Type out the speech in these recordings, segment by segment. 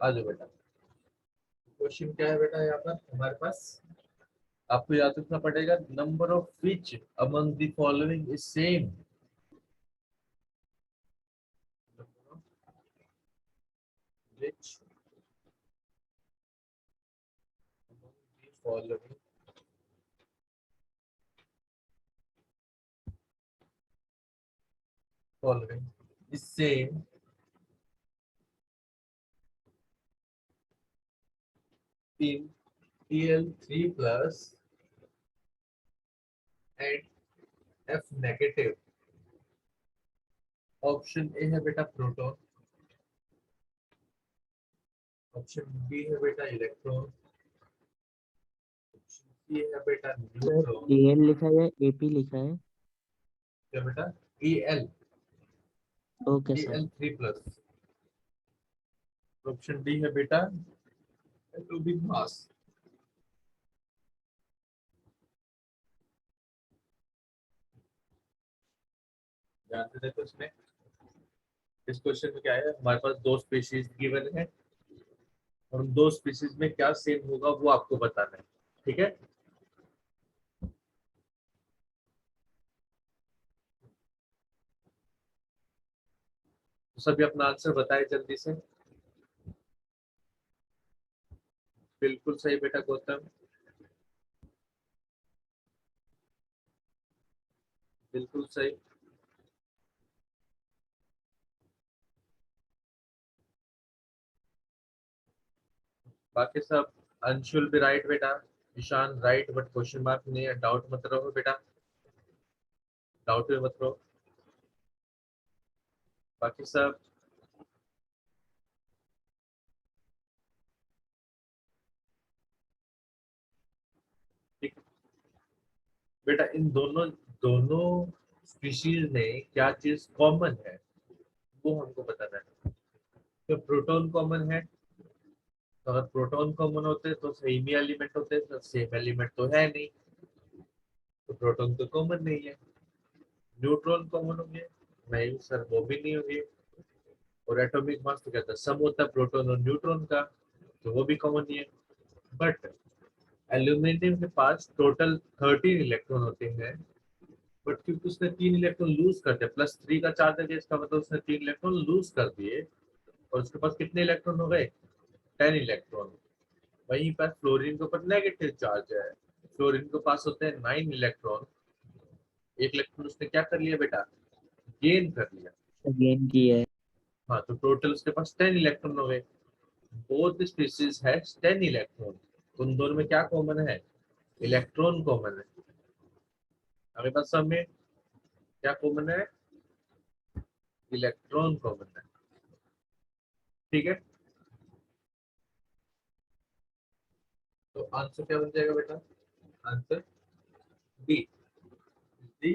आ जाओ बेटा। क्वेश्चन क्या है बेटा यहाँ पर हमारे पास, आपको याद रखना पड़ेगा, number of which among the following is same. Which the following is same in Pl3 plus and F negative। Option A है बेटा प्रोटॉन, ऑप्शन बी है बेटा इलेक्ट्रॉन, ऑप्शन सी है बेटा सर न्यूट्रॉन। एल लिखा है या एपी लिखा है? क्या बेटा? A L, okay A sir. L three plus. Option D है बेटा एटॉमिक मास। ध्यान से देखो इसमें, इस क्वेश्चन में क्या है, हमारे पास दो स्पीशीज गिवन है और उन दो स्पीशीज में क्या सेम होगा वो आपको बताना है। ठीक है, तो सभी अपना आंसर बताए जल्दी से। बिल्कुल सही बेटा गौतम, बिल्कुल सही। बाकी सब, अंशुल भी राइट बेटा, Ishan right, but question mark नहीं है, डाउट मत रहो बेटा, डाउट में मत रहो। बाकी सब ठीक बेटा। इन दोनों दोनों स्पीशीज में क्या चीज कॉमन है वो हमको बताना है। तो प्रोटॉन कॉमन है, तो अगर प्रोटॉन कॉमन होते तो सेम ही एलिमेंट होते, तो सेम एलिमेंट तो है नहीं, तो प्रोटॉन तो कॉमन नहीं है। न्यूट्रॉन कॉमन होंगे, नहीं सर वो भी नहीं होंगे। और एटॉमिक मास तो कहता है सम होता है प्रोटॉन और न्यूट्रॉन का, तो वो भी कॉमन नहीं है। बट एल्यूमिनियम के पास टोटल 13 इलेक्ट्रॉन होते हैं, बट क्योंकि उसने 3 इलेक्ट्रॉन लूज कर दिया, +3 का चार्ज है, इसका मतलब उसने 3 इलेक्ट्रॉन लूज कर दिए, और उसके पास कितने इलेक्ट्रॉन हो गए? 10 इलेक्ट्रॉन। वहीं पर फ्लोरीन के ऊपर नेगेटिव चार्ज है, फ्लोरीन के पास होते हैं 9 इलेक्ट्रॉन, एक इलेक्ट्रॉन उसने क्या कर लिया बेटा? गेन कर लिया। गेन की है। हाँ, तो टोटल उसके पास 10 इलेक्ट्रॉन हो गए। बोथ स्पीशीज है 10 इलेक्ट्रॉन, उन दोनों में क्या कॉमन है? इलेक्ट्रॉन कॉमन है। हमें पास सब में क्या कॉमन है? इलेक्ट्रॉन कॉमन है। ठीक है, तो आंसर क्या बन जाएगा बेटा? Answer be the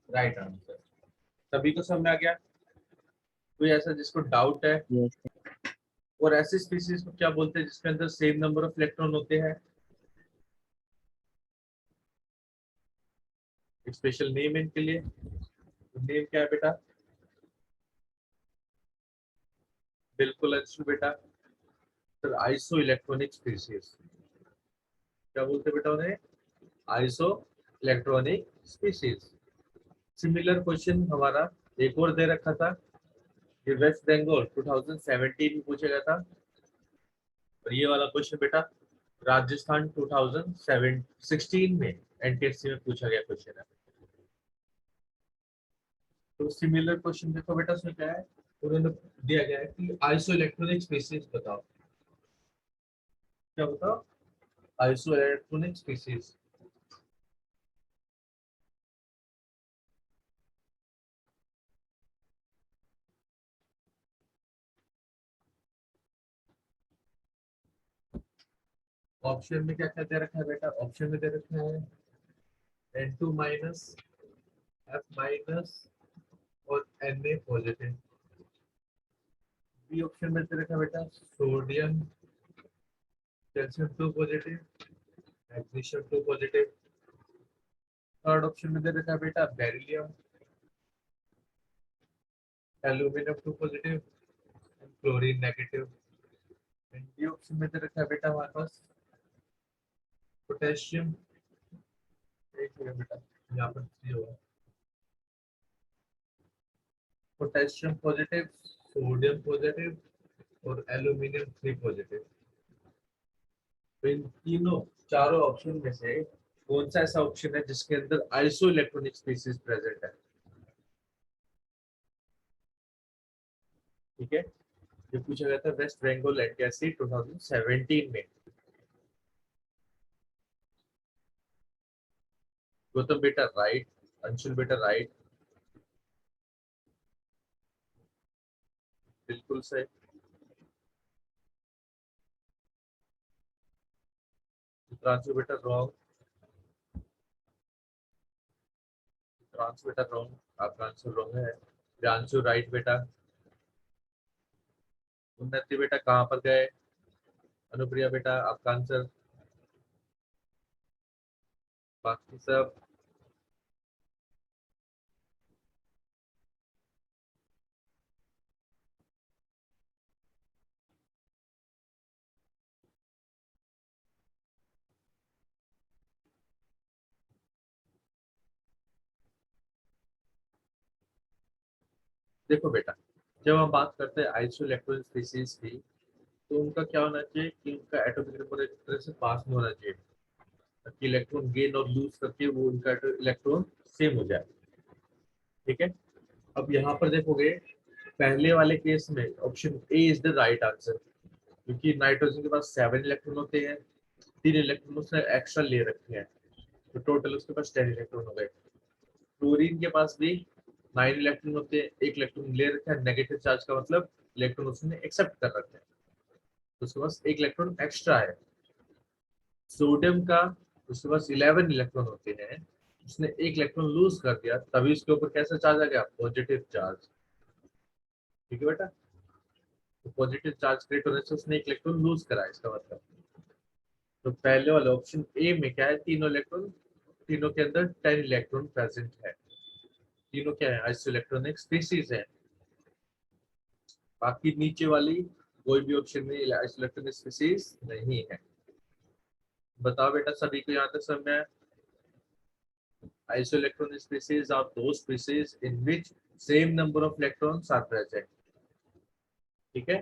right answer. सभी को समझ आ गया? कोई ऐसा जिसको डाउट है? यस। और ऐसी स्पीशीज को क्या बोलते हैं जिसके अंदर सेम नंबर ऑफ इलेक्ट्रॉन होते हैं? एक स्पेशल नेम है इनके लिए, नेम क्या है बेटा? बिल्कुल अच्छी बेटा, सर आइसो इलेक्ट्रॉनिक स्पीशीज। क्या बोलते हैं बेटा उन्हें? Iso electronic species. Similar question हमारा एक और दे रखा था, ये वेस्ट बंगाल 2017 में पूछा गया था, और ये वाला क्वेश्चन बेटा राजस्थान 2016 में एनटीएससी में पूछा गया क्वेश्चन है। तो सिमिलर क्वेश्चन देखो बेटा, उसमें क्या है, उन्होंने दिया गया है कि आइसो इलेक्ट्रॉनिक स्पीशीज बताओ। क्या बताओ? Iso electronic species. ऑप्शन में क्या क्या दे रखा है बेटा? ऑप्शन में दे रखा है N2 माइनस, F माइनस और Na पॉजिटिव। बी ऑप्शन में दे रखा है बेटा sodium, calcium 2 positive, magnesium 2 positive. Third option में दे रखा है बेटा beryllium, aluminium 2 positive, chlorine negative. D option में दे रखा है बेटा हमारे पास पोटेशियम, एक सेकंड बेटा यहाँ पर 3 होगा, पोटेशियम पॉजिटिव, सोडियम पॉजिटिव और एल्यूमिनियम 3 पॉजिटिव। तो इन तीनों चारों ऑप्शन में से कौन सा ऐसा ऑप्शन है जिसके अंदर आइसो इलेक्ट्रॉनिक स्पीसीज प्रेजेंट है? ठीक है, ये पूछा गया था वेस्ट बंगाल एनटीएससी 2017 में। गौतम बेटा राइट, अंशुल बेटा राइट, बिल्कुल सही। चित्रांशु बेटा रॉन्ग, चित्रांशु बेटा रॉन्ग, आपका आंसर रॉन्ग है। प्रियांशु राइट बेटा। उन्नति बेटा कहाँ पर गए? अनुप्रिया बेटा आपका आंसर, बाकी सब देखो बेटा, जब हम बात करते हैं आइसो इलेक्ट्रॉनिक स्पीसीज की, तो उनका क्या होना चाहिए कि उनका एटॉमिक नंबर एक तरह से पास में होना चाहिए ताकि इलेक्ट्रॉन गेन और लूज करके वो उनका इलेक्ट्रॉन सेम हो जाए। ठीक है, अब यहाँ पर देखोगे पहले वाले केस में option A is the right answer, क्योंकि नाइट्रोजन के पास 7 इलेक्ट्रॉन होते हैं, 3 इलेक्ट्रॉन उसने एक्स्ट्रा ले रखे हैं, तो टोटल उसके पास 10 इलेक्ट्रॉन हो गए। क्लोरीन के पास भी 9 इलेक्ट्रॉन होते हैं, एक इलेक्ट्रॉन ले रखा है, नेगेटिव चार्ज का मतलब इलेक्ट्रॉन उसने एक्सेप्ट कर रखे हैं, तो उसके पास एक इलेक्ट्रॉन एक्स्ट्रा है। सोडियम का उसके पास 11 इलेक्ट्रॉन होते हैं, उसने एक इलेक्ट्रॉन लूज कर दिया, तभी उसके ऊपर कैसा चार्ज आ गया? Positive charge. ठीक है बेटा, तो पॉजिटिव चार्ज क्रिएट होने से उसने एक इलेक्ट्रॉन लूज करा, इसका मतलब। तो पहले वाले ऑप्शन ए में क्या है? तीनों इलेक्ट्रॉन, तीनों के अंदर 10 इलेक्ट्रॉन प्रेजेंट है, तीनों क्या है? आइसो इलेक्ट्रॉनिक स्पीसीज है। बाकी नीचे वाली कोई भी ऑप्शन में आइसो इलेक्ट्रॉनिक स्पीसीज नहीं है। बताओ बेटा सभी को यहाँ तक समझ में आया? Isoelectron species are those species in which same number of electrons are present. ठीक है,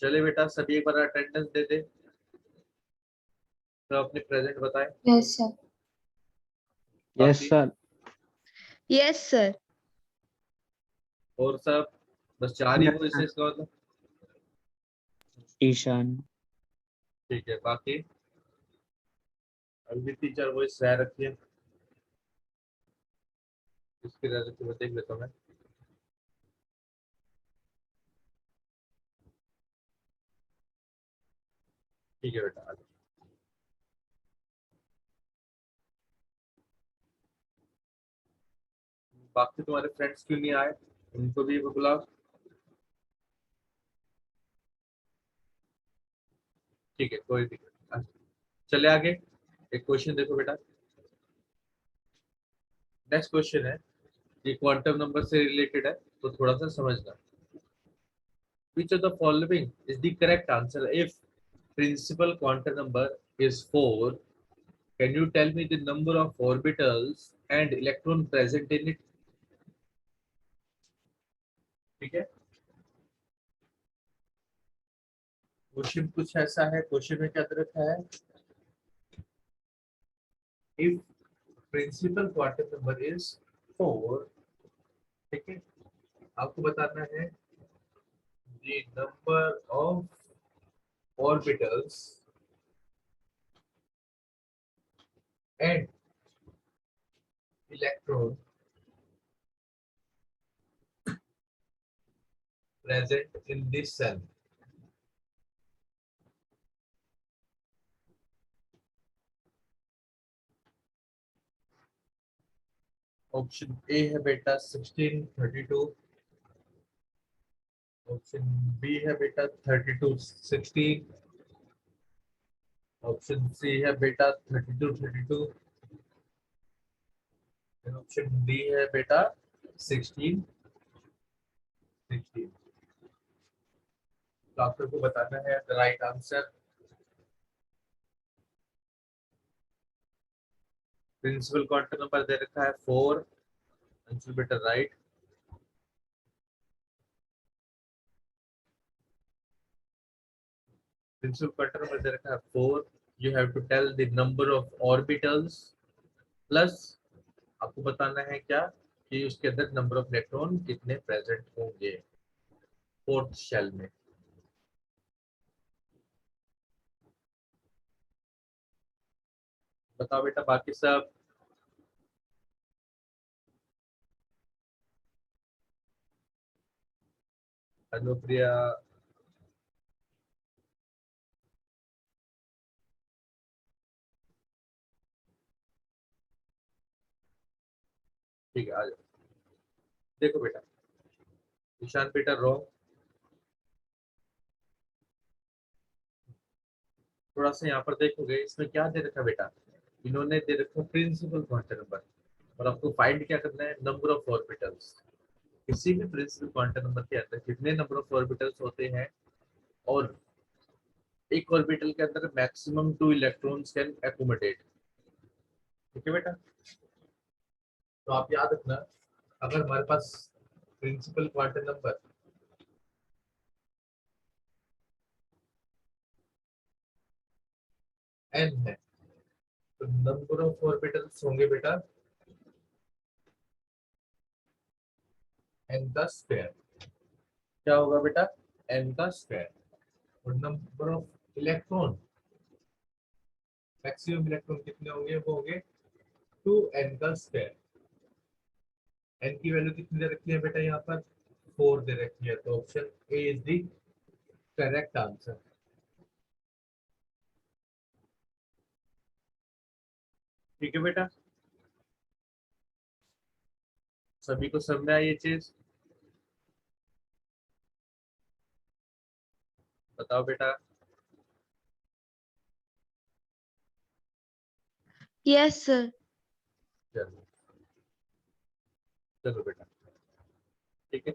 चले बेटा सभी एक बार अटेंडेंस दे दे, तो अपने प्रेजेंट बताएं। Yes sir. यस बाकी सर। Yes sir. और सब बस 4 ही Yes, हो इससे, sir. इसका मतलब। ईशान। ठीक है, बाकी अभी भी 3-4 वॉइस सह रखी है, इसकी वजह से मैं देख लेता हूँ मैं। ठीक है बेटा, आगे। बाकी तुम्हारे फ्रेंड्स क्यों नहीं आए? उनको भी बुलाओ। ठीक है, कोई दिक्कत नहीं। चले आगे, एक क्वेश्चन देखो बेटा। नेक्स्ट क्वेश्चन है, ये क्वांटम नंबर से रिलेटेड है, तो थोड़ा सा समझना। Which of the following is the correct answer? If principal quantum number is 4, can you tell me the number of orbitals and electron present in it? ठीक है, क्वेश्चन कुछ ऐसा है, क्वेश्चन में क्या दे रखा है? If principal quantum number is 4, ठीक है, आपको बताना है the number of orbitals and electron present in this cell. Option A है बेटा 1632, ऑप्शन बी है बेटा 3216, ऑप्शन सी है बेटा 3232, ऑप्शन डी है बेटा 1632। तो आपको को बताना है the right answer. Principal quantum number दे रखा है 4, आंसर बेटा राइट। प्रिंसिपल क्वांटम नंबर दे रखा है 4, you have to tell the number of orbitals plus आपको बताना है क्या कि उसके अंदर नंबर ऑफ इलेक्ट्रॉन कितने प्रेजेंट होंगे फोर्थ शेल में। बताओ बेटा बाकी सब। अनुप्रिया, ठीक है आ जाओ। देखो बेटा ईशान बेटा रॉन्ग, थोड़ा सा यहाँ पर देखोगे इसमें क्या दे रखा बेटा, इन्होंने दे रखा प्रिंसिपल क्वांटम नंबर और आपको फाइंड क्या करना है नंबर ऑफ ऑर्बिटल्स। किसी भी प्रिंसिपल क्वांटम नंबर के अंदर कितने नंबर ऑफ ऑर्बिटल्स होते हैं और एक ऑर्बिटल के अंदर मैक्सिमम 2 इलेक्ट्रॉन्स कैन एकोमोडेट। ठीक है बेटा, तो आप याद रखना अगर हमारे पास प्रिंसिपल क्वांटम नंबर n है तो नंबर ऑफ ऑर्बिटल्स होंगे बेटा n का स्क्वायर। क्या होगा बेटा n का स्क्वायर। और number of electron maximum electron कितने होंगे वो होंगे 2n का स्क्वायर। n की वैल्यू कितनी दे रखी है बेटा यहाँ पर 4 दे रखी है तो option A is the correct answer. ठीक है बेटा, सभी को समझ में आई ये चीज। बताओ बेटा। Yes, sir. चलो चलो बेटा ठीक है,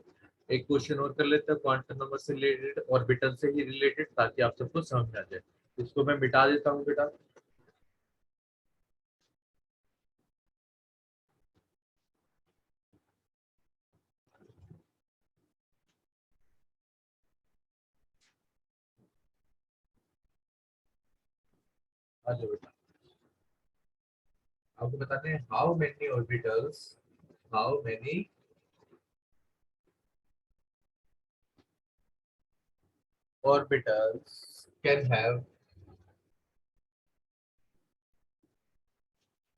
एक क्वेश्चन और कर लेते हैं क्वांटम नंबर से रिलेटेड, ऑर्बिटल से ही रिलेटेड, ताकि आप सबको समझ में आ जाए। इसको मैं मिटा देता हूँ बेटा। आ जाओ बेटा, आपको बताते हैं how many orbitals can have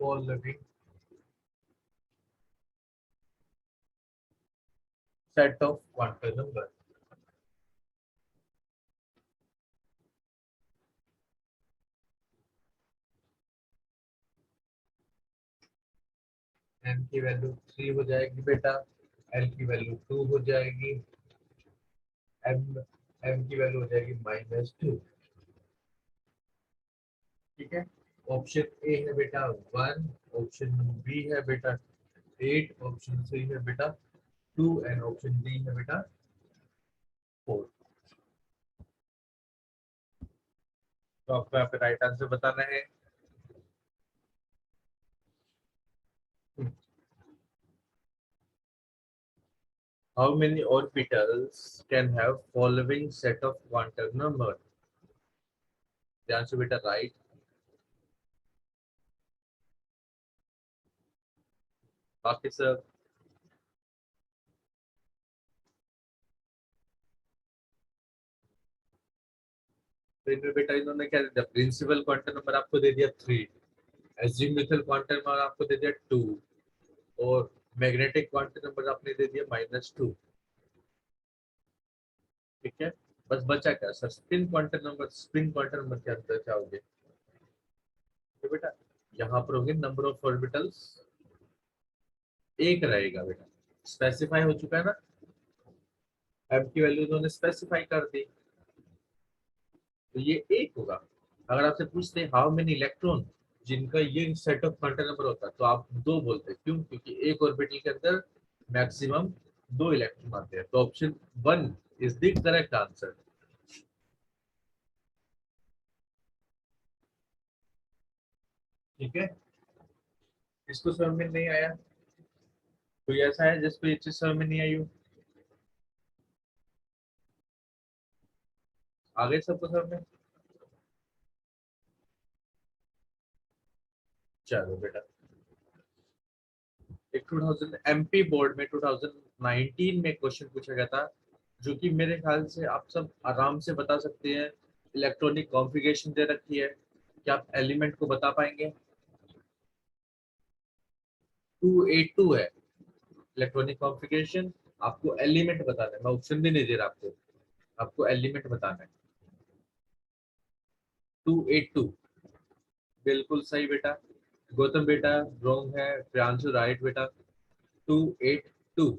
following set of quantum number। m की वैल्यू 3 हो जाएगी बेटा, l की वैल्यू 2 हो जाएगी, m की वैल्यू हो जाएगी -2। ठीक है, ऑप्शन ए है बेटा 1, ऑप्शन बी है बेटा 8, ऑप्शन सी है बेटा 2 एंड ऑप्शन डी है बेटा 4। तो आपको यहाँ पे राइट आंसर बताना है। How many orbitals can have following set of quantum number? The answer beta right. बाकी सब तो इनमें बेटा इन्होंने क्या दे दिया, प्रिंसिपल क्वांटम नंबर आपको दे दिया 3, एजीमुथल क्वांटम नंबर आपको दे दिया 2 और मैग्नेटिक क्वांटम नंबर आपने दे दिया -2। ठीक है, बस बचा क्या sir, spin quantum number. Spin quantum number के अंदर क्या होंगे तो बेटा यहाँ पर होंगे नंबर ऑफ ऑर्बिटल्स एक रहेगा बेटा, स्पेसिफाई हो चुका है ना, m की वैल्यू उन्होंने स्पेसिफाई कर दी तो ये एक होगा। अगर आपसे पूछते हैं हाउ मेनी इलेक्ट्रॉन जिनका ये सेट ऑफ क्वांटम नंबर होता है तो आप 2 बोलते हैं, क्यों, क्योंकि एक ऑर्बिटल के अंदर मैक्सिमम 2 इलेक्ट्रॉन आते हैं। तो option 1 is the correct answer. ठीक है, इसको समझ में नहीं आया? कोई ऐसा है जिसको ये चीज समझ में नहीं आई हो? आगे सबको समझ में? चलो बेटा, एक 2000 एमपी बोर्ड में 2019 में क्वेश्चन पूछा गया था, जो कि मेरे ख्याल से आप सब आराम से बता सकते हैं। इलेक्ट्रॉनिक कॉन्फ़िगरेशन दे रखी है, क्या आप एलिमेंट को बता पाएंगे? 282 है इलेक्ट्रॉनिक कॉन्फ़िगरेशन। आपको एलिमेंट बताना है, मैं ऑप्शन भी नहीं दे रहा आपको, आपको एलिमेंट बताना है। 282 बिल्कुल सही बेटा। गौतम बेटा रॉन्ग है, प्रियांशु राइट बेटा। 282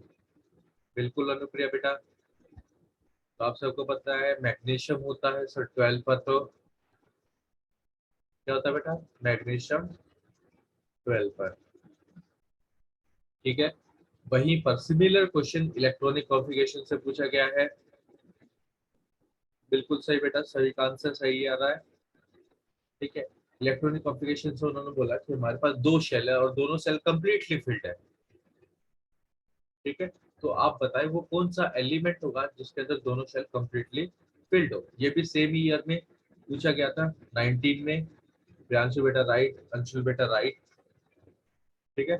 बिल्कुल अनुप्रिया बेटा। तो आप सबको पता है मैग्नीशियम होता है सर 12 पर, तो क्या होता है बेटा? मैग्नीशियम 12 पर। ठीक है, वहीं पर सिमिलर क्वेश्चन इलेक्ट्रॉनिक कॉन्फ़िगरेशन से पूछा गया है। बिल्कुल सही बेटा, सही का आंसर सही आ रहा है। ठीक है, इलेक्ट्रॉनिक कॉन्फ़िगरेशन से उन्होंने बोला कि हमारे पास दो शेल है और दोनों सेल कंप्लीटली फिल्ड है। ठीक है, तो आप बताएं वो कौन सा एलिमेंट होगा जिसके अंदर दोनों सेल कंप्लीटली फिल्ड हो। ये भी सेम ही ईयर में पूछा गया था, 19 में। प्रियांशु बेटा राइट, अंशुल बेटा राइट। ठीक है,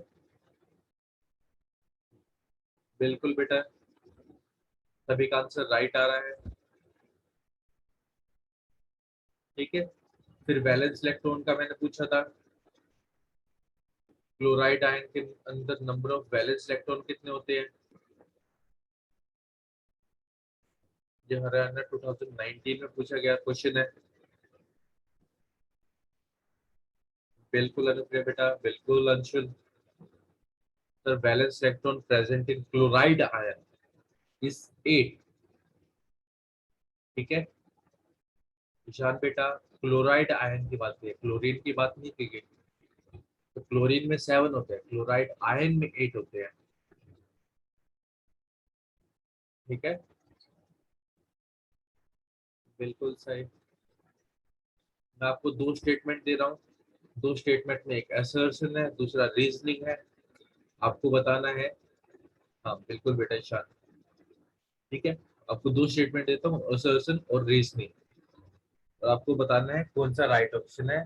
बिल्कुल बेटा, सभी का आंसर राइट आ रहा है। ठीक है, फिर वैलेंस इलेक्ट्रॉन का मैंने पूछा था, क्लोराइड आयन के अंदर नंबर ऑफ वैलेंस इलेक्ट्रॉन कितने होते हैं? ये हरियाणा 2019 में पूछा गया क्वेश्चन है। बिल्कुल अनुप्रिया बेटा, बिल्कुल Anshul. Sir valence electron present in chloride ion is 8। ठीक है, ईशान बेटा क्लोराइड आयन की बात की है, क्लोरीन की बात नहीं की गई। तो क्लोरीन में 7 होते हैं, क्लोराइड आयन में 8 होते हैं। ठीक है, बिल्कुल सही। मैं आपको दो स्टेटमेंट दे रहा हूँ, दो स्टेटमेंट में एक असर्शन है, दूसरा रीजनिंग है। आपको बताना है। हाँ बिल्कुल बेटा ईशान। ठीक है, आपको दो स्टेटमेंट देता हूँ, असर्शन और रीजनिंग, और आपको बताना है कौन सा राइट ऑप्शन है।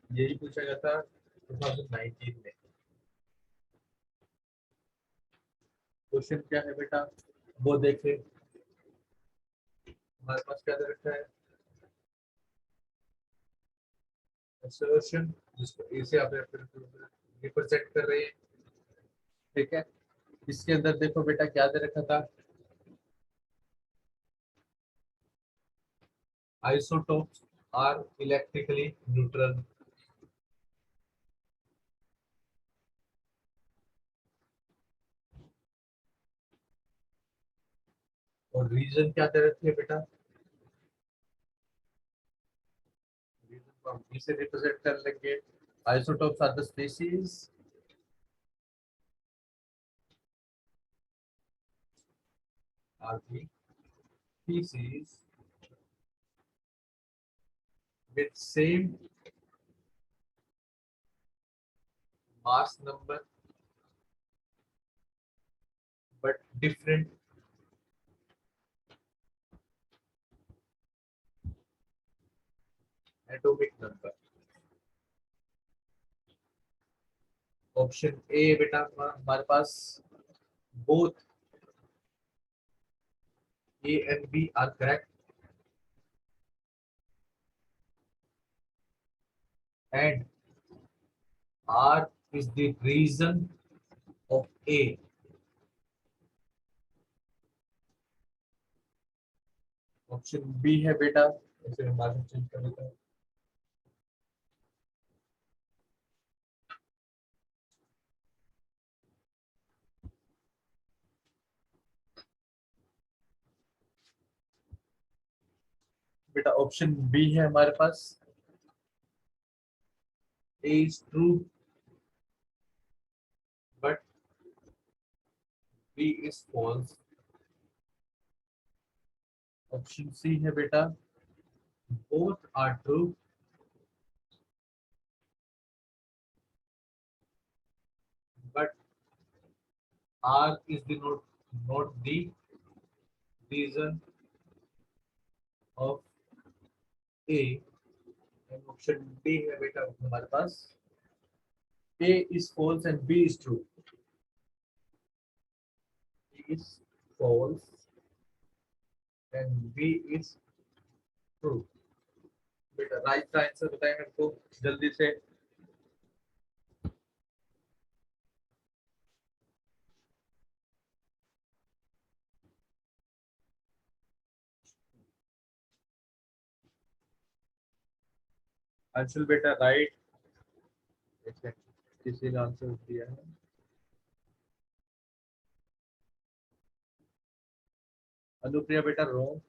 यही पूछा गया था 2019 में। क्वेश्चन क्या है बेटा, वो देखे। हमारे पास क्या दे रखा है? असर्शन, जिसको ए से आप रिप्रेजेंट कर रहे हैं। ठीक है, इसके अंदर देखो बेटा क्या दे रखा था, isotopes are electrically neutral। और रीजन क्या दे रखी है बेटा? रीजन को हम इसे रिप्रेजेंट कर लेंगे, isotopes are the species are the species with same mass number but different atomic number। Option A बेटा हमारे पास both A and B are correct, and R is the reason of A। Option B है बेटा, इसे margin change कर देता हूँ। बेटा option B है हमारे पास, A is true but B is false। Option C है बेटा, both are true R is the not the reason of A, and option D है बेटा हमारे पास A is false and B is true. A is false and B is true. बेटा right का answer बताएं मेरे को जल्दी से। अंशुल बेटा राइट, किसी ने आंसर दिया है? अनुप्रिया बेटा रॉन्ग,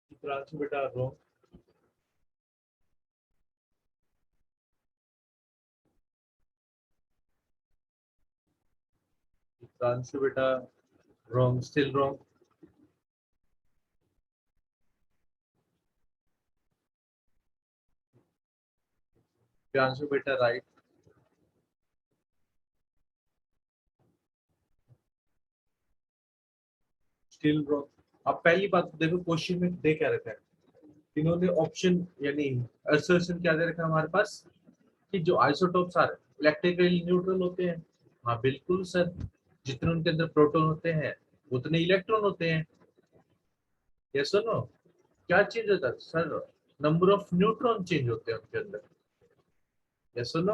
चित्रांशु बेटा रॉन्ग, चित्रांशु बेटा रॉन्ग, स्टिल रॉन्ग। प्रियांशु बेटा राइट, स्टिल रॉन्ग। अब पहली बात तो देखो क्वेश्चन में दे क्या रखा है, इन्होंने ऑप्शन यानी असर्शन क्या दे रखा है हमारे पास कि जो आइसोटोप्स आर इलेक्ट्रिकली न्यूट्रल होते हैं। हाँ बिल्कुल सर, जितने उनके अंदर प्रोटॉन होते हैं उतने इलेक्ट्रॉन होते हैं। ये सुनो क्या चेंज होता है sir, number of neutron change होते हैं उनके अंदर। ये सुनो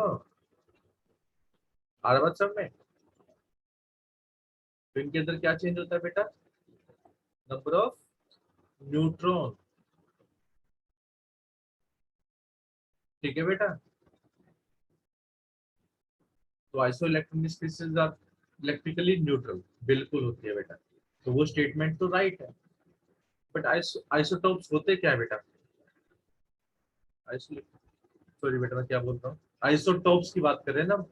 आ रहा बात सब में, तो इनके अंदर क्या चेंज होता है बेटा, नंबर ऑफ न्यूट्रॉन। ठीक है बेटा, तो isoelectronic species are electrically neutral बिल्कुल होती है बेटा, तो वो स्टेटमेंट तो राइट है। बट आइसोटोप्स होते क्या है बेटा, सॉरी बेटा मैं क्या बोल रहा हूँ, आइसोटोप्स की बात कर रहे हैं ना।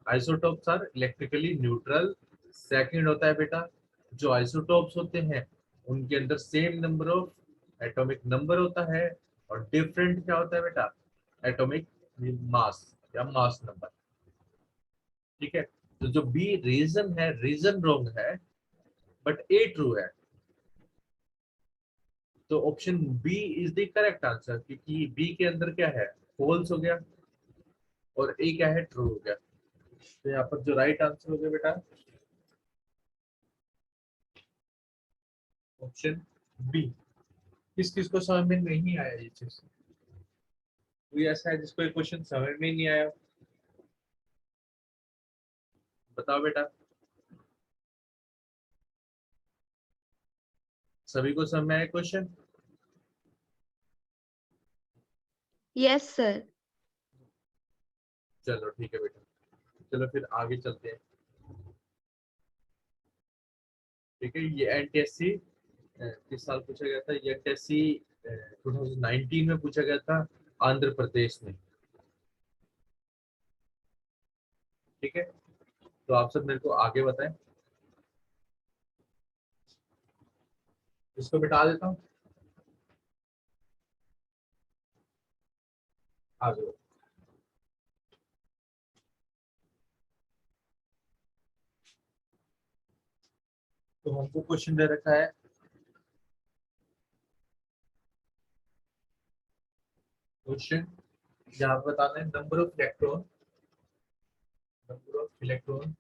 Isotopes are electrically neutral. Second होता है बेटा, जो आइसोटोप्स होते हैं उनके अंदर same number of atomic number होता है, और डिफरेंट क्या होता है बेटा, एटॉमिक मास या मास नंबर। ठीक है, तो जो बी रीजन है, रीजन रॉन्ग है बट ए ट्रू है, तो option B is the correct answer, क्योंकि बी के अंदर क्या है, फॉल्स हो गया और ए क्या है, ट्रू हो गया। तो यहाँ पर जो राइट आंसर हो गया बेटा ऑप्शन बी। किस किस को समझ में नहीं आया ये चीज, कोई ऐसा है जिसको ये क्वेश्चन समझ में नहीं आया, बताओ बेटा। सभी को समझ में आया क्वेश्चन? Yes, sir. चलो ठीक है बेटा, चलो फिर आगे चलते हैं। ठीक है, ये एनटीएससी किस साल पूछा गया था, ये एनटीएससी 2019 में पूछा गया था आंध्र प्रदेश में। ठीक है, तो आप सब मेरे को आगे बताएं, इसको बिठा देता हूँ आगे। तो हमको क्वेश्चन दे रखा है, क्वेश्चन यहाँ पे बताना है number of electron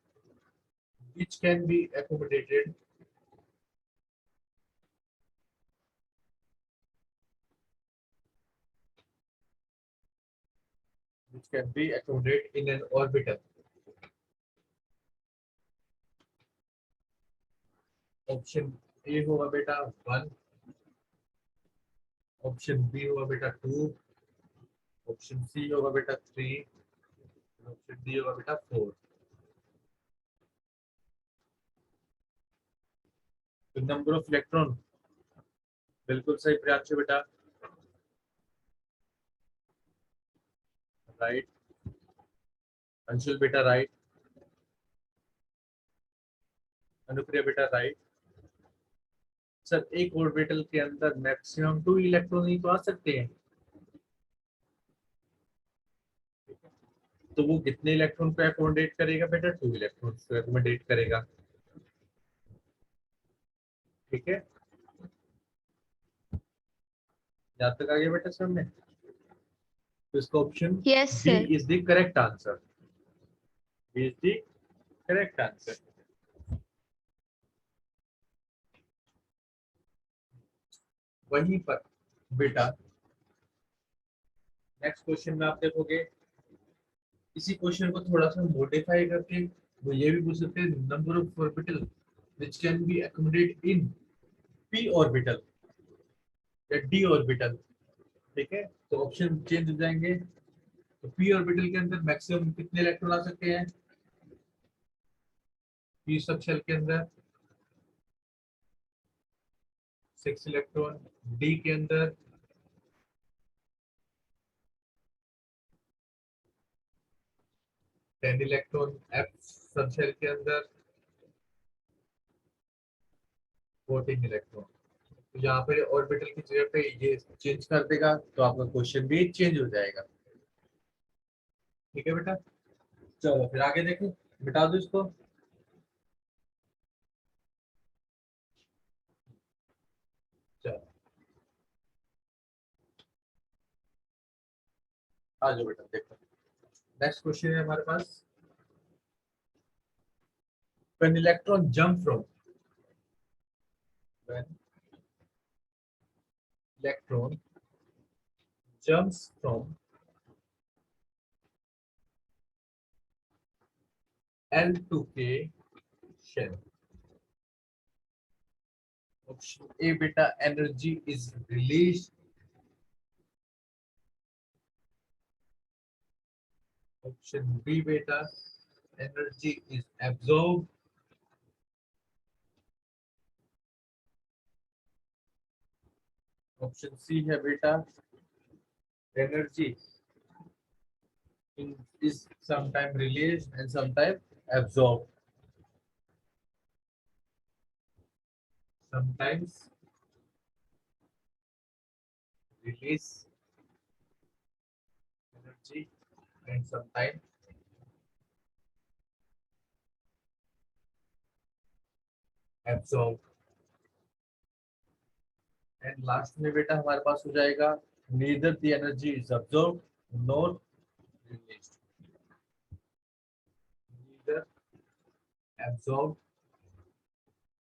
which can be accommodated in an orbital। Option A होगा बेटा 1, ऑप्शन बी होगा बेटा 2, ऑप्शन सी होगा बेटा 3, ऑप्शन डी होगा बेटा 4। तो नंबर ऑफ इलेक्ट्रॉन बिल्कुल सही प्रियांशु बेटा, राइट। अंशुल बेटा राइट, अनुप्रिया बेटा राइट। सर एक ऑर्बिटल के अंदर मैक्सिमम 2 इलेक्ट्रॉन ही तो आ सकते हैं। तो वो कितने इलेक्ट्रॉन को अकोमोडेट करेगा बेटा? 2 इलेक्ट्रॉन को अकोमोडेट करेगा। ठीक है, यहाँ तक आ गया बेटा समझ में? तो इसका option Yes, B sir. Is the correct answer. B is the correct answer. वहीं पर बेटा नेक्स्ट क्वेश्चन में आप देखोगे, इसी क्वेश्चन को थोड़ा सा मॉडिफाई करके वो ये भी पूछ सकते हैं, number of orbital which can be accommodate in p orbital या d ऑर्बिटल। ठीक है, तो ऑप्शन चेंज हो जाएंगे। तो p ऑर्बिटल के अंदर मैक्सिमम कितने इलेक्ट्रॉन आ सकते हैं? p सब शेल के अंदर 6 इलेक्ट्रॉन, d के अंदर 10 इलेक्ट्रॉन, f सब शेल के अंदर 14 इलेक्ट्रॉन। तो यहाँ पे ऑर्बिटल की जगह पे ये चेंज कर देगा तो आपका क्वेश्चन भी चेंज हो जाएगा। ठीक है बेटा, चलो फिर आगे देखें, मिटा दो इसको। चलो आ जाओ बेटा, देखो नेक्स्ट क्वेश्चन है हमारे पास। When electron jump from when electron jumps from L to K shell, option A beta energy is released, option B beta energy is absorbed, option C है बेटा energy is sometime released and sometime absorbed, sometimes release energy and sometimes absorb। And last में बेटा हमारे पास हो जाएगा neither the energy is absorbed nor released, neither absorbed